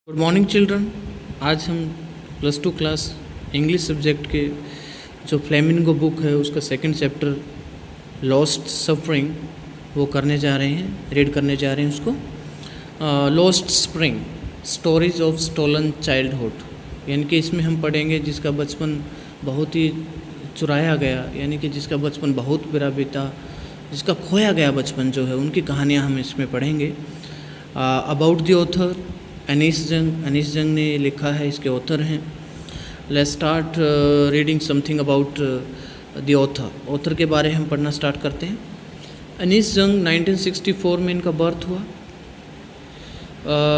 Good morning children. आज हम plus two class English subject के जो फ्लेमिंगो बुक है उसका सेकंड चैप्टर लॉस्ट सफरिंग वो करने जा रहे हैं, रीड करने जा रहे हैं उसको। Lost spring stories of stolen childhood, यानी कि इसमें हम पढ़ेंगे जिसका बचपन बहुत ही चुराया गया, यानी कि जिसका बचपन बहुत बुरा बीता, जिसका खोया गया बचपन जो है उनकी कहानियाँ हम इसमें पढ़ेंगे। अबाउट द ऑथर अनीस जंग ने लिखा है, इसके ऑथर हैं। Let's start reading something about the author के बारे में हम पढ़ना स्टार्ट करते हैं। अनीस जंग 1964 में इनका बर्थ हुआ।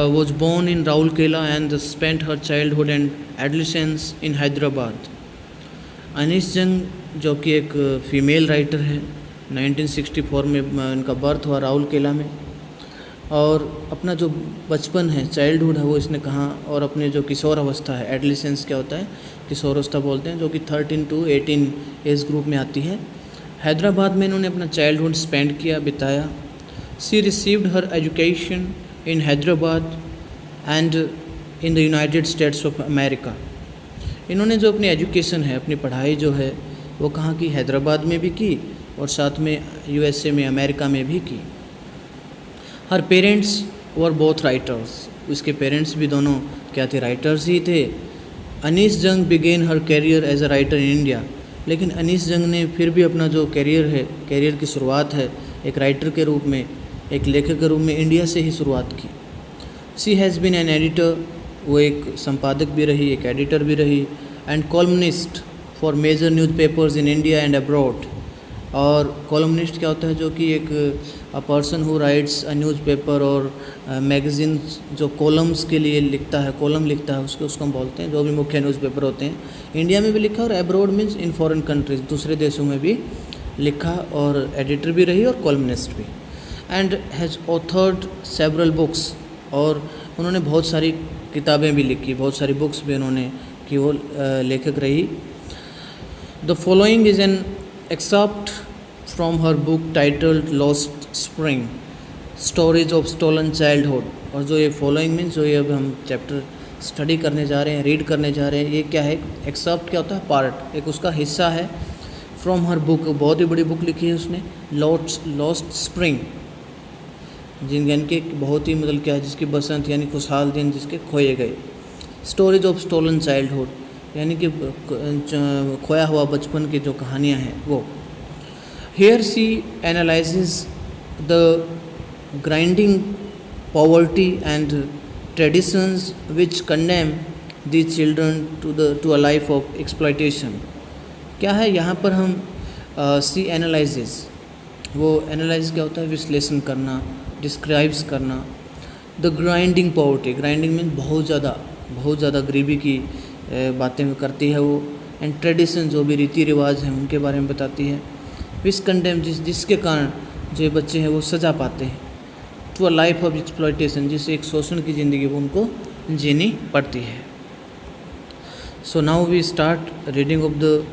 Was born in Rourkela and spent her childhood and adolescence in Hyderabad. Anees Jung जो कि एक फ़ीमेल राइटर है, 1964 में इनका बर्थ हुआ राउरकेला में, और अपना जो बचपन है, चाइल्डहुड है, वो इसने कहा, और अपने जो किशोर अवस्था है, एडोलेसेंस क्या होता है, किशोर अवस्था बोलते हैं, जो कि 13 to 18 एज ग्रुप में आती है, हैदराबाद में इन्होंने अपना चाइल्डहुड स्पेंड किया, बिताया। She received her education in Hyderabad and in the United States of America. इन्होंने जो अपनी एजुकेशन है, अपनी पढ़ाई जो है, वो कहाँ की, हैदराबाद में भी की और साथ में USA में, अमेरिका में भी की। Her parents were both writers, उसके पेरेंट्स भी दोनों क्या थे, राइटर्स ही थे। Anees Jung began her career as a writer in India, लेकिन अनीस जंग ने फिर भी अपना जो कैरियर है, कैरियर की शुरुआत है एक राइटर के रूप में, एक लेखक के रूप में इंडिया से ही शुरुआत की। She has been an editor, वो एक संपादक भी रही, एक एडिटर भी रही, and columnist for major newspapers in India and abroad. और कॉलमनिस्ट क्या होता है, जो कि एक person who writes a newspaper और मैगज़ीन, जो कॉलम्स के लिए लिखता है, कॉलम लिखता है, उसको हम बोलते हैं, जो भी मुख्य न्यूज़पेपर होते हैं। इंडिया में भी लिखा और abroad means in foreign countries, दूसरे देशों में भी लिखा, और एडिटर भी रही और कॉलमनिस्ट भी। And has authored several books, और उन्होंने बहुत सारी किताबें भी लिखी, बहुत सारी बुक्स भी उन्होंने की, वो लेखक रही। The following is an excerpt from her book titled Lost Spring Stories of Stolen Childhood। और जो ये फॉलोइंग मीन्स जो ये अब हम चैप्टर स्टडी करने जा रहे हैं, रीड करने जा रहे हैं, ये क्या है, एक्सेप्ट क्या होता है, पार्ट, एक उसका हिस्सा है। फ्रॉम हर बुक, बहुत ही बड़ी बुक लिखी है उसने, लॉस्ट स्प्रिंग, जिनके बहुत ही मतलब क्या है, जिसकी बसंत यानी खुशहाल दिन जिसके खोए गए। स्टोरीज ऑफ स्टोलन चाइल्डहुड, यानी कि खोया हुआ बचपन की जो कहानियाँ हैं वो। Here she analyses the grinding poverty and traditions which condemn the children to a life of exploitation. क्या है यहाँ पर हम सी एनालाइजेज, वो एनालाइज क्या होता है, विश्लेषण करना, डिस्क्राइब्स करना। The grinding poverty, grinding mean बहुत ज़्यादा गरीबी की बातें करती है वो। एंड ट्रेडिशन, जो भी रीति रिवाज हैं उनके बारे में बताती है। विच कंडेम, जिसके कारण जो बच्चे हैं वो सजा पाते हैं। To a life of exploitation, जिससे एक शोषण की ज़िंदगी वो उनको जीनी पड़ती है। So now we start reading of the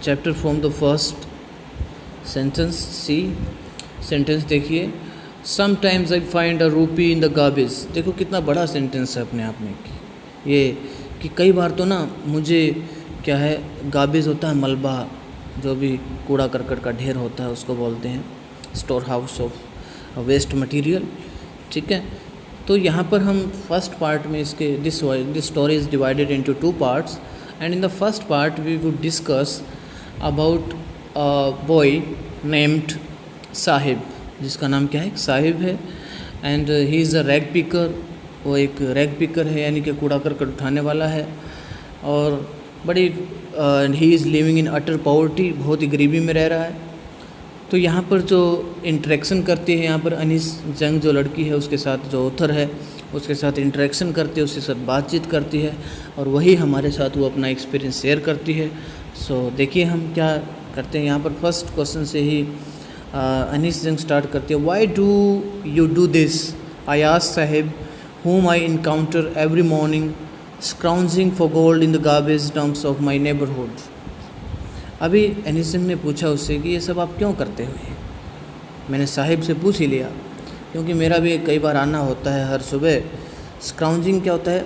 chapter from the first sentence. See sentence देखिए, sometimes I find a rupee in the garbage. देखो कितना बड़ा सेंटेंस है अपने आप में ये, कि कई बार तो ना मुझे क्या है, गार्बेज होता है मलबा, जो भी कूड़ा करकट का ढेर होता है उसको बोलते हैं, store house of waste material, ठीक है। तो यहाँ पर हम फर्स्ट पार्ट में इसके this story is divided into 2 parts, and in the first part we would discuss about a boy named Saheb, जिसका नाम क्या है, साहिब है, and he is a rag picker. वो एक रैग पिकर है, यानी कि कूड़ा करकट उठाने वाला है, और बड़ी he is living in utter poverty, बहुत ही गरीबी में रह रहा है। तो यहाँ पर जो इंटरेक्शन करती है, यहाँ पर अनीस जंग जो लड़की है उसके साथ जो ऑथर है उसके साथ इंटरेक्शन करती है, उसके साथ बातचीत करती है, और वही हमारे साथ वो अपना एक्सपीरियंस शेयर करती है। सो देखिए हम क्या करते हैं यहाँ पर। फर्स्ट क्वेश्चन से ही अनीस जंग स्टार्ट करती है। Why do you do this, I asked Sahib whom I encounter every morning scrounging for gold in the garbage dumps of my neighborhood। अभी अनीस जंग ने पूछा उससे कि ये सब आप क्यों करते हो। मैंने साहिब से पूछ ही लिया, क्योंकि मेरा भी कई बार आना होता है हर सुबह स्क्राउंजिंग क्या होता है?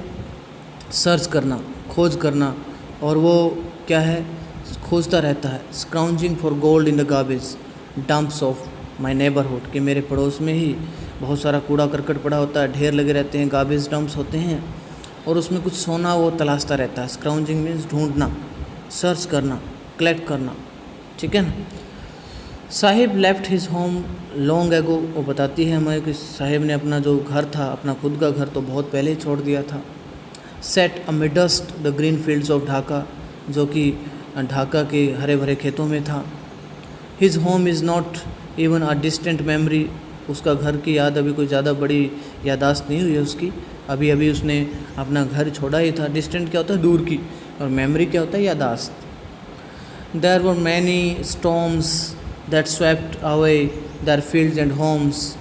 सर्च करना, खोज करना, और वो क्या है? खोजता रहता है। Scrounging for gold in the garbage dumps of my neighbourhood, कि मेरे पड़ोस में ही बहुत सारा कूड़ा करकट पड़ा होता है, ढेर लगे रहते हैं, गार्बेज डंप्स होते हैं, और उसमें कुछ सोना वो तलाशता रहता है। स्क्राउंजिंग मीन्स ढूंढना, सर्च करना, कलेक्ट करना, ठीक है ना। Sahib left his home long ago, वो बताती है हमें कि साहिब ने अपना जो घर था, अपना खुद का घर तो बहुत पहले ही छोड़ दिया था। Set amidst the green fields of Dhaka, जो कि ढाका के हरे भरे खेतों में था। His home is not even a distant memory, उसका घर की याद अभी कोई ज़्यादा बड़ी यादाश्त नहीं हुई है उसकी, अभी अभी उसने अपना घर छोड़ा ही था। डिस्टेंट क्या होता है? दूर की, और मेमोरी क्या होता है? यादाश्त। There were many storms that swept away their fields and homes,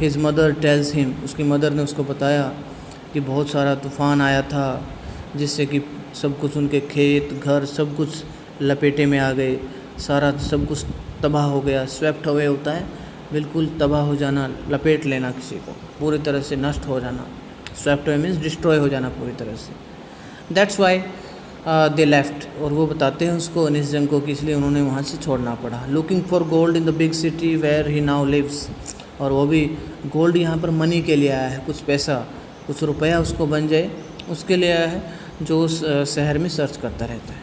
his mother tells him, उसकी मदर ने उसको बताया कि बहुत सारा तूफ़ान आया था जिससे कि सब कुछ, उनके खेत घर सब कुछ लपेटे में आ गए, सारा सब कुछ तबाह हो गया। स्वेप्ट अवे होता है बिल्कुल तबाह हो जाना, लपेट लेना, किसी को पूरी तरह से नष्ट हो जाना। स्वेप्ट अवे मीन्स डिस्ट्रॉय हो जाना पूरी तरह से। दैट्स वाई दे लेफ्ट, और वो बताते हैं उसको अनीस जंग को कि इसलिए उन्होंने वहाँ से छोड़ना पड़ा। Looking for gold in the big city where he now lives, और वो भी गोल्ड यहाँ पर मनी के लिए आया है, कुछ पैसा, कुछ रुपया उसको बन जाए, उसके लिए आया है, जो उस शहर में सर्च करता रहता है।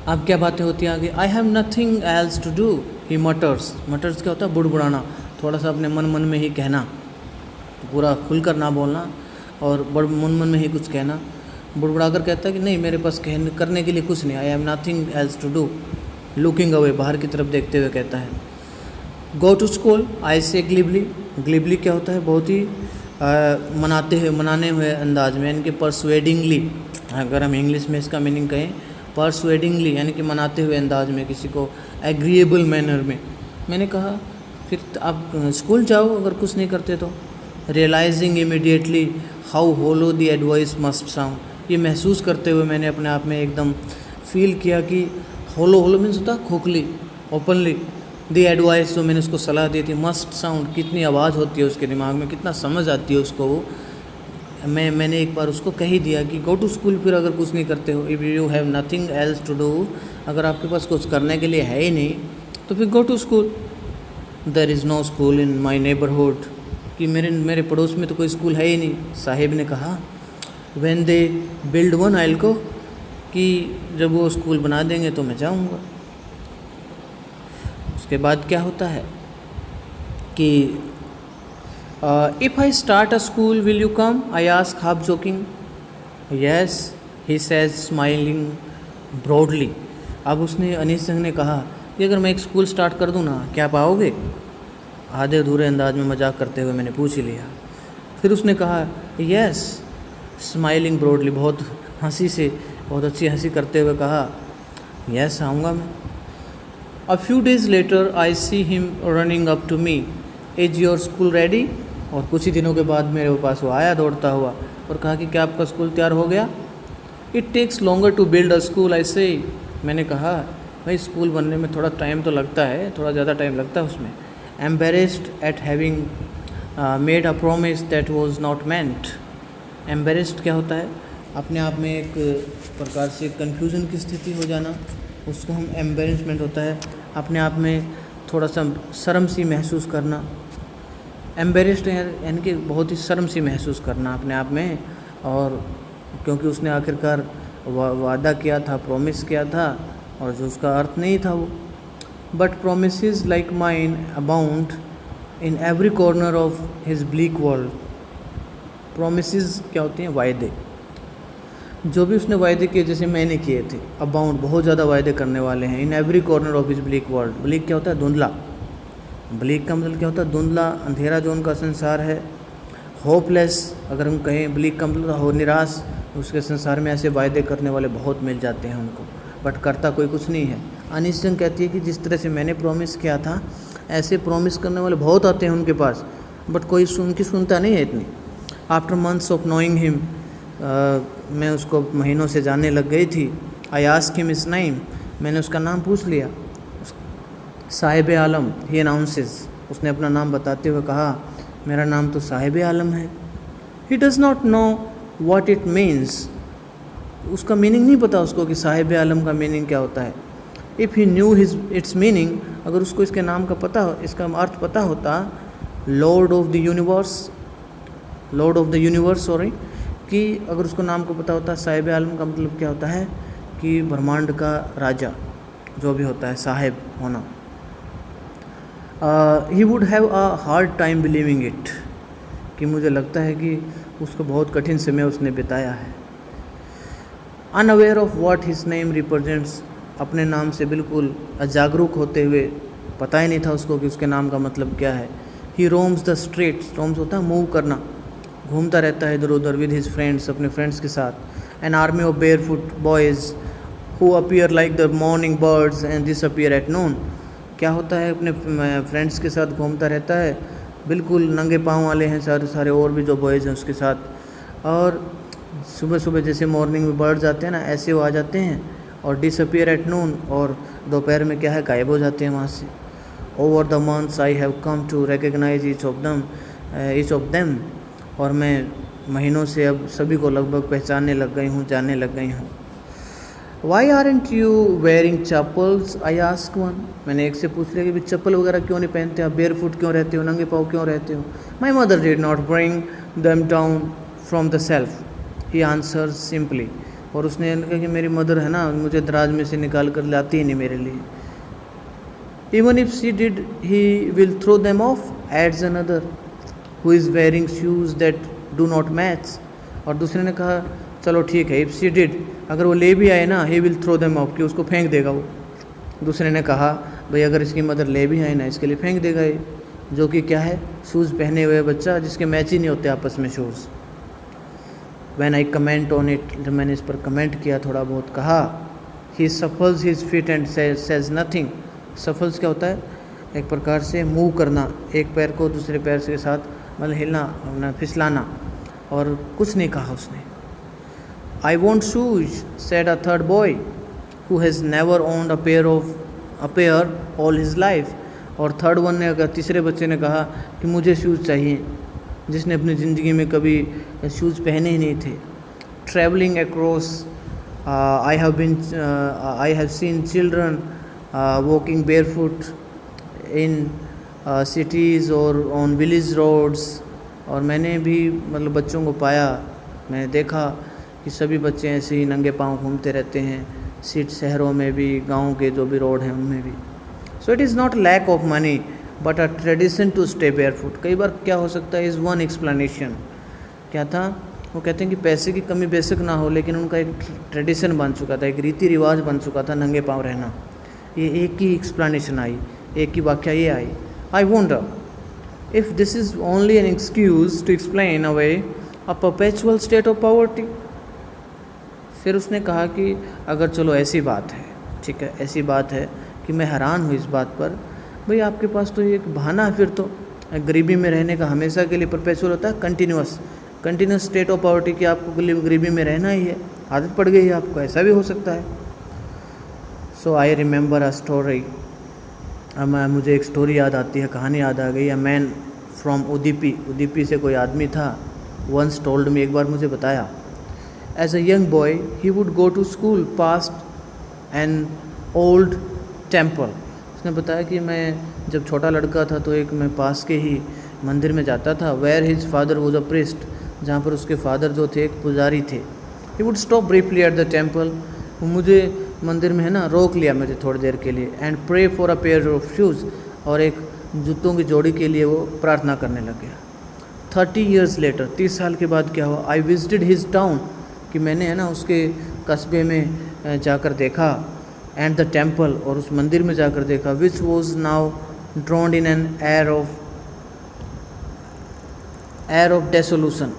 अब क्या बातें होती हैं आगे? I have nothing else to do, he mutters. Mutters क्या होता है? बुड़बुड़ाना, थोड़ा सा अपने मन मन में ही कहना, तो पूरा खुलकर ना बोलना और मन मन में ही कुछ कहना। बुड़बुड़ा कर कहता है कि नहीं, मेरे पास करने के लिए कुछ नहीं, I have nothing else to do. Looking away, बाहर की तरफ देखते हुए कहता है। गो टू स्कूल, आई से ग्लिबली। ग्लिबली क्या होता है? बहुत ही मनाने हुए अंदाज में, यानी कि परसुएडिंगली, अगर हम इंग्लिश में इसका मीनिंग कहें, परसुएडिंगली यानी कि मनाते हुए अंदाज में, किसी को एग्रीएबल मैनर में। मैंने कहा फिर आप स्कूल जाओ अगर कुछ नहीं करते तो। Realising immediately how hollow the advice must sound, ये महसूस करते हुए मैंने अपने आप में एकदम फील किया कि होलो, होलो मीन्स होता है खोखली, ओपनली। द एडवाइस, जो मैंने उसको सलाह दी थी, मस्ट साउंड, कितनी आवाज़ होती है उसके दिमाग में, कितना समझ आती है उसको वो। मैंने एक बार उसको कह ही दिया कि गो टू स्कूल, फिर अगर कुछ नहीं करते हो, if you have nothing else to do, अगर आपके पास कुछ करने के लिए है ही नहीं तो फिर go to school. There is no school in my neighbourhood, कि मेरे पड़ोस में तो कोई स्कूल है ही नहीं। साहिब ने कहा when they build one I will go, कि जब वो स्कूल बना देंगे तो मैं जाऊँगा। उसके बाद क्या होता है कि if I start a school will you come, I ask half joking. Yes he says smiling broadly. अब उसने, अनीस जंग ने कहा कि अगर मैं एक स्कूल स्टार्ट कर दूं ना, क्या आप आओगे? आधे अधूरे अंदाज में मजाक करते हुए मैंने पूछ ही लिया। फिर उसने कहा यस स्माइलिंग ब्रॉडली, बहुत हंसी से, बहुत अच्छी हंसी करते हुए कहा यस आऊँगा मैं। A few days later I see him running up to me, is your school ready? और कुछ ही दिनों के बाद मेरे पास वो आया दौड़ता हुआ और कहा कि क्या आपका स्कूल तैयार हो गया? It takes longer to build a school, I say। मैंने कहा भाई स्कूल बनने में थोड़ा टाइम तो लगता है, थोड़ा ज़्यादा टाइम लगता है उसमें। Embarrassed at having made a promise that was not meant। Embarrassed क्या होता है? अपने आप में एक प्रकार से कन्फ्यूज़न की स्थिति हो जाना, उसको हम एम्बेरसमेंट होता है, अपने आप में थोड़ा सा शर्म सी महसूस करना। एम्बेरस्ड यानी कि बहुत ही शर्म सी महसूस करना अपने आप में, और क्योंकि उसने आखिरकार वादा किया था, प्रॉमिस किया था, और जो उसका अर्थ नहीं था वो। But promises like mine abound in every corner of his bleak world. Promises क्या होती हैं? वायदे। जो भी उसने वायदे किए, जैसे मैंने किए थे, अबाउंड बहुत ज़्यादा वायदे करने वाले हैं। In every corner of his bleak world. Bleak क्या होता है? धुंधला। ब्लीक का मतलब क्या होता है? धुंधला, अंधेरा जो उनका संसार है। होपलेस अगर हम कहें, ब्लीक का मतलब हो निराश। उसके संसार में ऐसे वायदे करने वाले बहुत मिल जाते हैं उनको, बट करता कोई कुछ नहीं है। अनीस जंग कहती है कि जिस तरह से मैंने प्रॉमिस किया था, ऐसे प्रॉमिस करने वाले बहुत आते हैं उनके पास, बट कोई उनकी सुनता नहीं है इतनी। After months of knowing him, मैं उसको महीनों से जानने लग गई थी। I ask him his name, मैंने उसका नाम पूछ लिया। साहिब आलम, ही अनाउंसेस, उसने अपना नाम बताते हुए कहा मेरा नाम तो साहिब आलम है। He does not know what it means, उसका मीनिंग नहीं पता उसको कि साहिब आलम का मीनिंग क्या होता है। If he new his it's meaning, अगर उसको इसके नाम का पता, इसका अर्थ पता होता, Lord of the universe sorry, कि अगर उसको नाम को पता होता साहिब आलम का मतलब क्या होता है कि ब्रह्मांड का राजा जो भी होता है, साहिब होना। He would have a hard time believing it, कि मुझे लगता है कि उसको बहुत कठिन समय उसने बिताया है। Unaware of what his name represents, अपने नाम से बिल्कुल अजागरूक होते हुए, पता ही नहीं था उसको कि उसके नाम का मतलब क्या है। ही रोम्स द स्ट्रीट्स, रोम्स होता है मूव करना, घूमता रहता है इधर उधर विद हिज फ्रेंड्स, अपने फ्रेंड्स के साथ। An army of barefoot boys who appear like the morning birds and disappear at noon, क्या होता है अपने फ्रेंड्स के साथ घूमता रहता है, बिल्कुल नंगे पाँव वाले हैं सारे सारे और भी जो बॉयज़ हैं उसके साथ, और सुबह सुबह जैसे मॉर्निंग में बर्ड्स आते हैं ना, ऐसे वो आ जाते हैं, और डिसअपीयर एट नून, और दोपहर में क्या है गायब हो जाते हैं वहाँ से। Over the months I have come to recognise each of them, और मैं महीनों से अब सभी को लगभग पहचानने लग गई हूँ, जानने लग गई हूँ। Why aren't you wearing chappals, I ask one, मैंने एक से पूछ लिया कि भी चप्पल वगैरह क्यों नहीं पहनते, आप बेयर फुट क्यों रहते हो, नंगे पाँव क्यों रहते हो। My mother did not bring them down from the self, he answer simply, और उसने कहा कि मेरी मदर है ना, मुझे दराज में से निकाल कर लाती ही नहीं मेरे लिए। Even if she did he will throw them off, adds another who is wearing shoes that do not match, और दूसरे ने कहा चलो ठीक है, इफ शी डिड, अगर वो ले भी आए ना, he will throw them off, कि उसको फेंक देगा वो। दूसरे ने कहा भाई अगर इसकी मदर ले भी आए ना, इसके लिए फेंक देगा ये, जो कि क्या है, शूज़ पहने हुए बच्चा जिसके मैच ही नहीं होते आपस में shoes. When I comment on it, जब मैंने इस पर कमेंट किया, थोड़ा बहुत कहा, he shuffles his feet and says nothing, shuffles क्या होता है, एक प्रकार से मूव करना, एक पैर को दूसरे पैर के साथ मतलब हिलना फिसलाना, और कुछ नहीं कहा उसने। I want shoes said a third boy who has never owned a pair all his life, और थर्ड वन ने अगर तीसरे बच्चे ने कहा कि मुझे शूज़ चाहिए, जिसने अपनी ज़िंदगी में कभी शूज़ पहने ही नहीं थे। Travelling across I have seen children walking barefoot in cities और ऑन विलेज रोड्स, और मैंने भी मतलब बच्चों को पाया, मैंने देखा कि सभी बच्चे ऐसे ही नंगे पाँव घूमते रहते हैं, शहरों में भी, गाँव के जो भी रोड हैं उनमें भी। So it is not lack of money but a tradition to stay barefoot. कई बार क्या हो सकता है, इज़ वन एक्सप्लेनेशन, क्या था, वो कहते हैं कि पैसे की कमी बेशक ना हो, लेकिन उनका एक ट्रेडिशन बन चुका था, एक रीति रिवाज बन चुका था नंगे पाँव रहना। ये एक ही एक्सप्लेनेशन आई, एक ही वाक्या ये आई। I wonder if this is only an excuse to explain away a perpetual state of poverty. फिर उसने कहा कि अगर चलो ऐसी बात है, ठीक है, ऐसी बात है कि मैं हैरान हूँ इस बात पर, भाई आपके पास तो ये एक बहाना है फिर तो, गरीबी में रहने का, हमेशा के लिए परपेचुअल होता है कंटिन्यूस स्टेट ऑफ पॉवर्टी, कि आपको गरीबी में रहना ही है, आदत पड़ गई है आपको, ऐसा भी हो सकता है। सो आई रिमेंबर अ स्टोरी, मुझे एक स्टोरी याद आती है, कहानी याद आ गई। अ मैन फ्रॉम उदीपी से कोई आदमी था, वंस टोल्ड मी, एक बार मुझे बताया, as a young boy he would go to school past an old temple. उसने बताया कि मैं जब छोटा लड़का था तो एक मैं पास के ही मंदिर में जाता था, where his father was a priest, जहाँ पर उसके फादर जो थे एक पुजारी थे। He would stop briefly at the temple, वो मुझे मंदिर में है ना रोक लिया मुझे थोड़ी देर के लिए, and pray for a pair of shoes, और एक जूतों की जोड़ी के लिए वो प्रार्थना करने लग गया। 30 years लेटर, 30 साल के बाद क्या हुआ, आई विजिटेड हिज टाउन, कि मैंने है ना उसके कस्बे में जाकर देखा, एंड द टेम्पल, और उस मंदिर में जाकर देखा, which was now drowned in an air of desolation.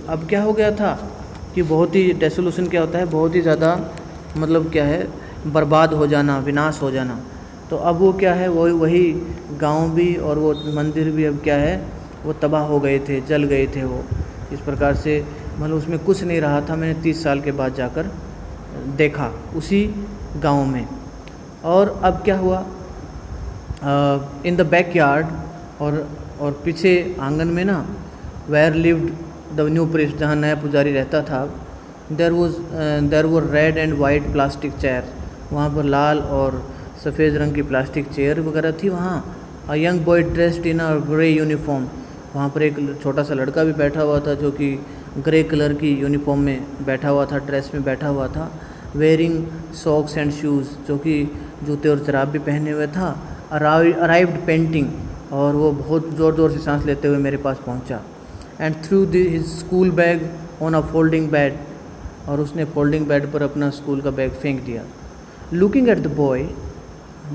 अब क्या हो गया था कि बहुत ही, डेसोल्यूशन क्या होता है, बहुत ही ज़्यादा मतलब क्या है, बर्बाद हो जाना, विनाश हो जाना। तो अब वो क्या है, वही गांव भी और वो मंदिर भी अब क्या है, वो तबाह हो गए थे, जल गए थे वो, इस प्रकार से मतलब उसमें कुछ नहीं रहा था। मैंने 30 साल के बाद जाकर देखा उसी गांव में। और अब क्या हुआ, इन द बैकयार्ड, और और पीछे आंगन में ना where lived the new priest, जहाँ नया पुजारी रहता था, there were red and white plastic chair, वहाँ पर लाल और सफ़ेद रंग की प्लास्टिक चेयर वगैरह थी वहाँ। अ young boy dressed in a grey uniform, वहाँ पर एक छोटा सा लड़का भी बैठा हुआ था जो कि ग्रे कलर की यूनिफॉर्म में बैठा हुआ था, ड्रेस में बैठा हुआ था। वेयरिंग सॉक्स एंड शूज़, जो कि जूते और जराब भी पहने हुए था। अराइव्ड पेंटिंग, और वो बहुत ज़ोर ज़ोर से सांस लेते हुए मेरे पास पहुंचा। And through his school bag on a folding bed, और उसने फोल्डिंग बेड पर अपना स्कूल का बैग फेंक दिया। लुकिंग एट द बॉय,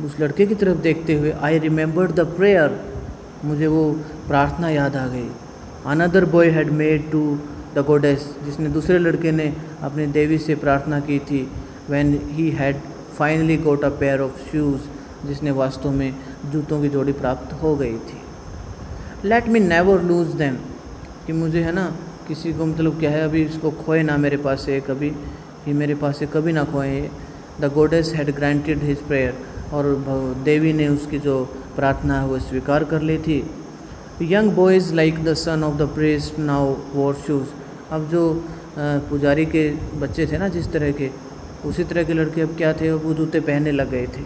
उस लड़के की तरफ देखते हुए, आई रिमेंबर्ड द प्रेयर, मुझे वो प्रार्थना याद आ गई। Another boy had made to the goddess, जिसने दूसरे लड़के ने अपनी देवी से प्रार्थना की थी। When he had finally got a pair of shoes, जिसने वास्तव में जूतों की जोड़ी प्राप्त हो गई थी। Let me never loose them, कि मुझे है ना किसी को मतलब क्या है अभी इसको खोए ना मेरे पास से कभी, कि मेरे पास से कभी ना खोए। The goddess had granted his prayer, और देवी ने उसकी जो प्रार्थना है वो स्वीकार कर ली थी। Young boys like the son of the priest now war shoes, अब जो पुजारी के बच्चे थे ना जिस तरह के, उसी तरह के लड़के अब क्या थे, वो जूते पहनने लग गए थे।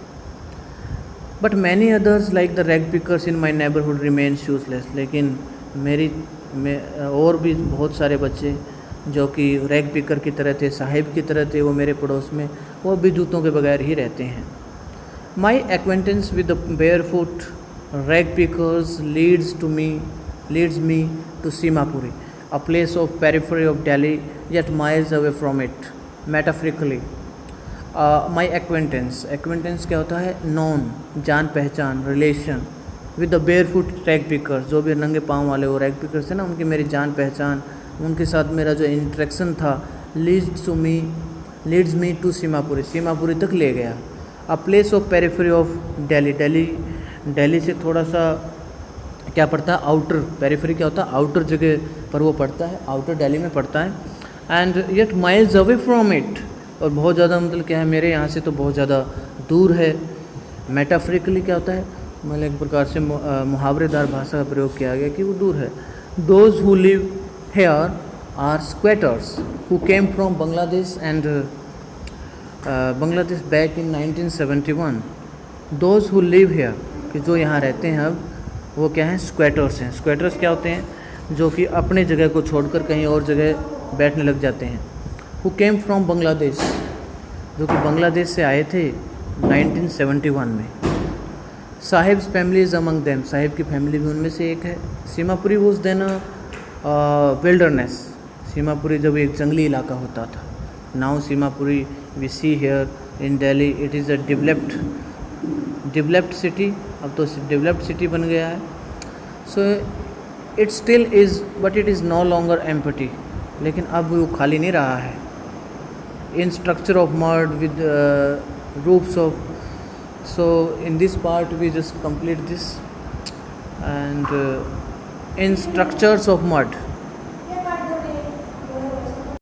But many others like the rag pickers in my neighbourhood remain shoeless, लेकिन और भी बहुत सारे बच्चे जो कि रैग पिकर की तरह थे, साहिब की तरह थे, वो मेरे पड़ोस में, वो भी जूतों के बगैर ही रहते हैं। My acquaintance with the barefoot rag pickers leads me to Seemapuri, a place of periphery of Delhi, yet miles away from it, metaphorically. My acquaintance क्या होता है? known, जान पहचान, relation, with the barefoot rag pickers, जो भी नंगे पाँव वाले वो rag pickers थे ना, उनकी मेरी जान पहचान, उनके साथ मेरा जो इंट्रैक्शन था, leads me to सीमापुरी तक ले गया। a place of periphery of Delhi से थोड़ा सा क्या पड़ता है, आउटर, पेरिफेरी क्या होता है, आउटर जगह पर वो पड़ता है, आउटर दिल्ली में पड़ता है। And yet miles away from it, और बहुत ज़्यादा मतलब क्या है, मेरे यहाँ से तो बहुत ज़्यादा दूर है। मेटाफरिकली क्या होता है, मतलब एक प्रकार से मुहावरेदार भाषा का प्रयोग किया गया कि वो दूर है। Those who live here are squatters who came from Bangladesh and Bangladesh back in 1971। Those who live here, कि जो यहाँ रहते हैं अब, वो क्या हैं, स्क्वेटर्स हैं। स्क्वेटर्स क्या होते हैं, जो कि अपने जगह को छोड़कर कहीं और जगह बैठने लग जाते हैं। हु केम फ्रॉम बांग्लादेश, जो कि बांग्लादेश से आए थे 1971 में। Saheb's family is among them, Saheb की फैमिली भी उनमें से एक है। Seemapuri was then a wilderness, Seemapuri जब एक जंगली इलाका होता था। Now Seemapuri we see here in Delhi, it is a developed city, अब तो डेवलप्ड सिटी बन गया है। So it still is, but it is no longer empty, लेकिन अब वो खाली नहीं रहा है। In structure of mud with roofs of, so in this part we just complete this, and in structures of mud,